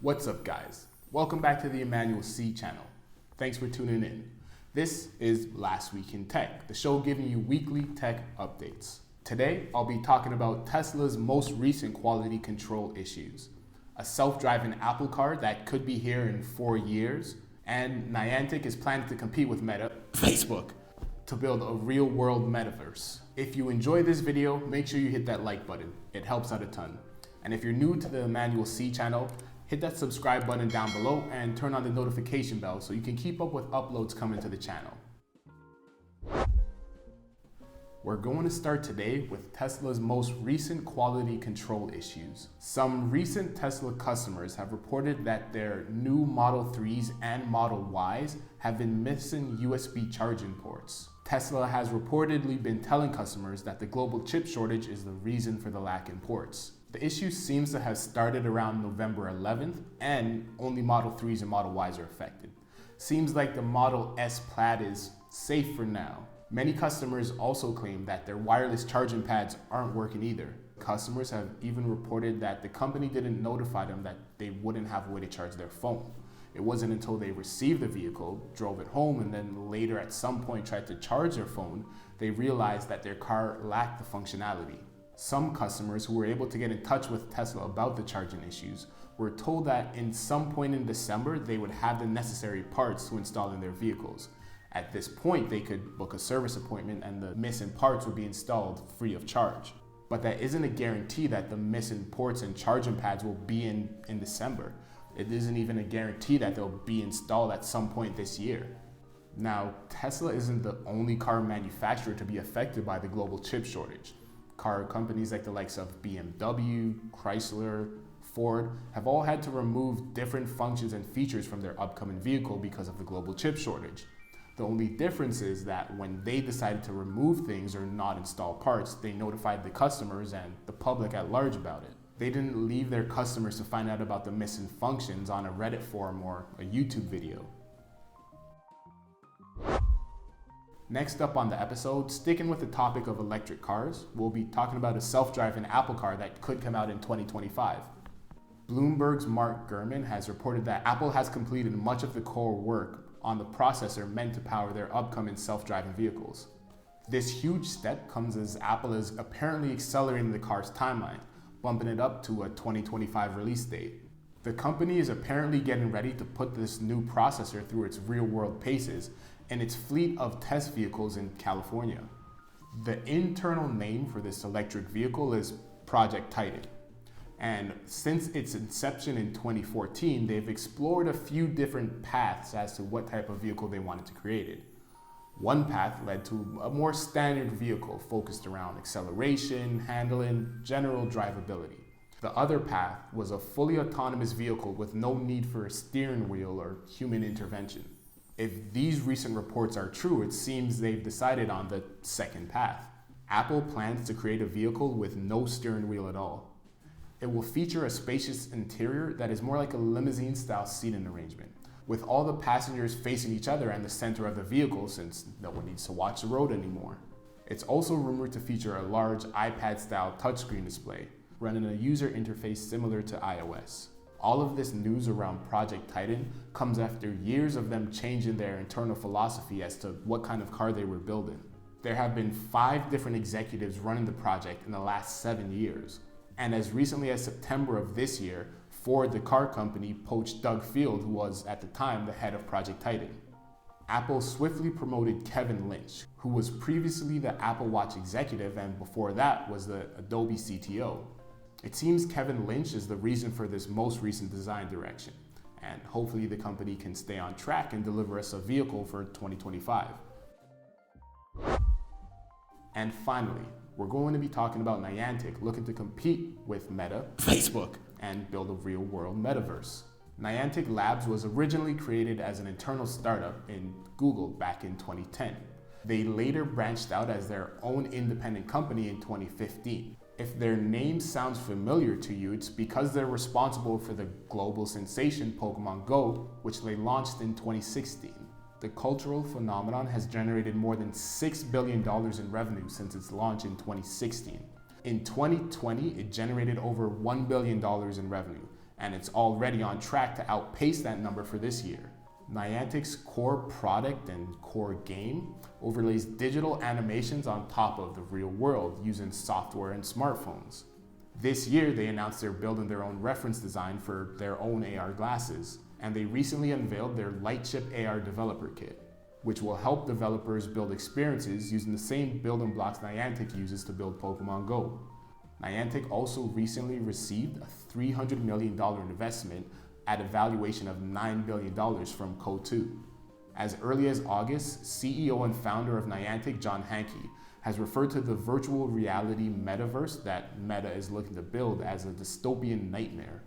What's up, guys? Welcome back to the Emanuel-C channel. Thanks for tuning in. This is Last Week in Tech, the show giving you weekly tech updates. Today, I'll be talking about Tesla's most recent quality control issues, a self-driving Apple car that could be here in 4 years, and Niantic is planning to compete with Meta, Facebook, to build a real-world metaverse. If you enjoy this video, make sure you hit that like button. It helps out a ton. And if you're new to the Emanuel-C channel, hit that subscribe button down below and turn on the notification bell so you can keep up with uploads coming to the channel. We're going to start today with Tesla's most recent quality control issues. Some recent Tesla customers have reported that their new Model 3s and Model Ys have been missing USB charging ports. Tesla has reportedly been telling customers that the global chip shortage is the reason for the lack in ports. The issue seems to have started around November 11th, and only Model 3s and Model Ys are affected. Seems like the Model S Plaid is safe for now. Many customers also claim that their wireless charging pads aren't working either. Customers have even reported that the company didn't notify them that they wouldn't have a way to charge their phone. It wasn't until they received the vehicle, drove it home, and then later at some point tried to charge their phone, they realized that their car lacked the functionality. Some customers who were able to get in touch with Tesla about the charging issues were told that in some point in December, they would have the necessary parts to install in their vehicles. At this point, they could book a service appointment and the missing parts would be installed free of charge. But that isn't a guarantee that the missing ports and charging pads will be in December. It isn't even a guarantee that they'll be installed at some point this year. Now, Tesla isn't the only car manufacturer to be affected by the global chip shortage. Car companies like the likes of BMW, Chrysler, Ford have all had to remove different functions and features from their upcoming vehicle because of the global chip shortage. The only difference is that when they decided to remove things or not install parts, they notified the customers and the public at large about it. They didn't leave their customers to find out about the missing functions on a Reddit forum or a YouTube video. Next up on the episode, sticking with the topic of electric cars, we'll be talking about a self-driving Apple car that could come out in 2025. Bloomberg's Mark Gurman has reported that Apple has completed much of the core work on the processor meant to power their upcoming self-driving vehicles. This huge step comes as Apple is apparently accelerating the car's timeline, bumping it up to a 2025 release date. The company is apparently getting ready to put this new processor through its real-world paces in its fleet of test vehicles in California. The internal name for this electric vehicle is Project Titan. And since its inception in 2014, they've explored a few different paths as to what type of vehicle they wanted to create it. One path led to a more standard vehicle focused around acceleration, handling, general drivability. The other path was a fully autonomous vehicle with no need for a steering wheel or human intervention. If these recent reports are true, it seems they've decided on the second path. Apple plans to create a vehicle with no steering wheel at all. It will feature a spacious interior that is more like a limousine-style seating arrangement, with all the passengers facing each other and the center of the vehicle since no one needs to watch the road anymore. It's also rumored to feature a large iPad-style touchscreen display, running a user interface similar to iOS. All of this news around Project Titan comes after years of them changing their internal philosophy as to what kind of car they were building. There have been 5 different executives running the project in the last 7 years. And as recently as September of this year, Ford, the car company, poached Doug Field, who was at the time the head of Project Titan. Apple swiftly promoted Kevin Lynch, who was previously the Apple Watch executive and before that was the Adobe CTO. It seems Kevin Lynch is the reason for this most recent design direction, and hopefully the company can stay on track and deliver us a vehicle for 2025. And finally, we're going to be talking about Niantic looking to compete with Meta, Facebook, and build a real-world metaverse. Niantic Labs was originally created as an internal startup in Google back in 2010. They later branched out as their own independent company in 2015. If their name sounds familiar to you, it's because they're responsible for the global sensation Pokemon Go, which they launched in 2016. The cultural phenomenon has generated more than $6 billion in revenue since its launch in 2016. In 2020, it generated over $1 billion in revenue, and it's already on track to outpace that number for this year. Niantic's core product and core game overlays digital animations on top of the real world using software and smartphones. This year, they announced they're building their own reference design for their own AR glasses, and they recently unveiled their Lightship AR developer kit, which will help developers build experiences using the same building blocks Niantic uses to build Pokemon Go. Niantic also recently received a $300 million investment at a valuation of $9 billion from Co2. As early as August, CEO and founder of Niantic, John Hanke, has referred to the virtual reality metaverse that Meta is looking to build as a dystopian nightmare.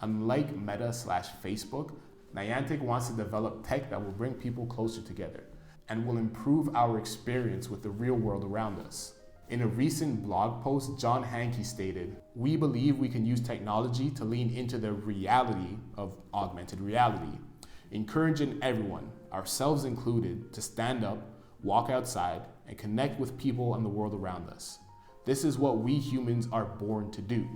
Unlike Meta/Facebook, Niantic wants to develop tech that will bring people closer together and will improve our experience with the real world around us. In a recent blog post, John Hanke stated, "We believe we can use technology to lean into the reality of augmented reality, encouraging everyone, ourselves included, to stand up, walk outside, and connect with people and the world around us. This is what we humans are born to do,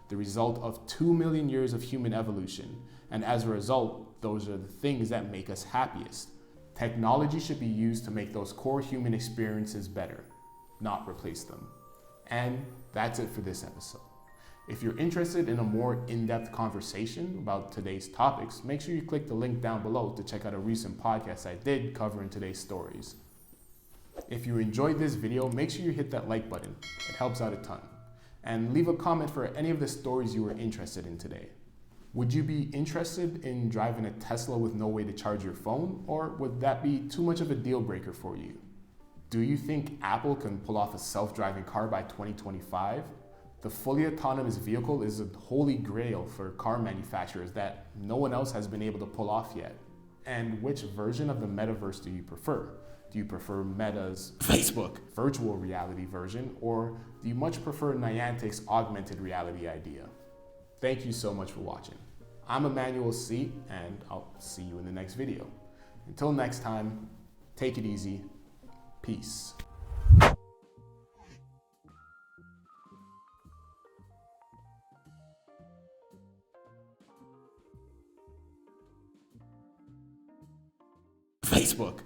the result of 2 million years of human evolution, and as a result, those are the things that make us happiest. Technology should be used to make those core human experiences better, not replace them." And that's it for this episode. If you're interested in a more in-depth conversation about today's topics, make sure you click the link down below to check out a recent podcast I did covering today's stories. If you enjoyed this video, make sure you hit that like button. It helps out a ton. And leave a comment for any of the stories you were interested in today. Would you be interested in driving a Tesla with no way to charge your phone, or would that be too much of a deal breaker for you? Do you think Apple can pull off a self-driving car by 2025? The fully autonomous vehicle is a holy grail for car manufacturers that no one else has been able to pull off yet. And which version of the metaverse do you prefer? Do you prefer Meta's Facebook virtual reality version, or do you much prefer Niantic's augmented reality idea? Thank you so much for watching. I'm Emanuel-C, and I'll see you in the next video. Until next time, take it easy. Peace. Facebook.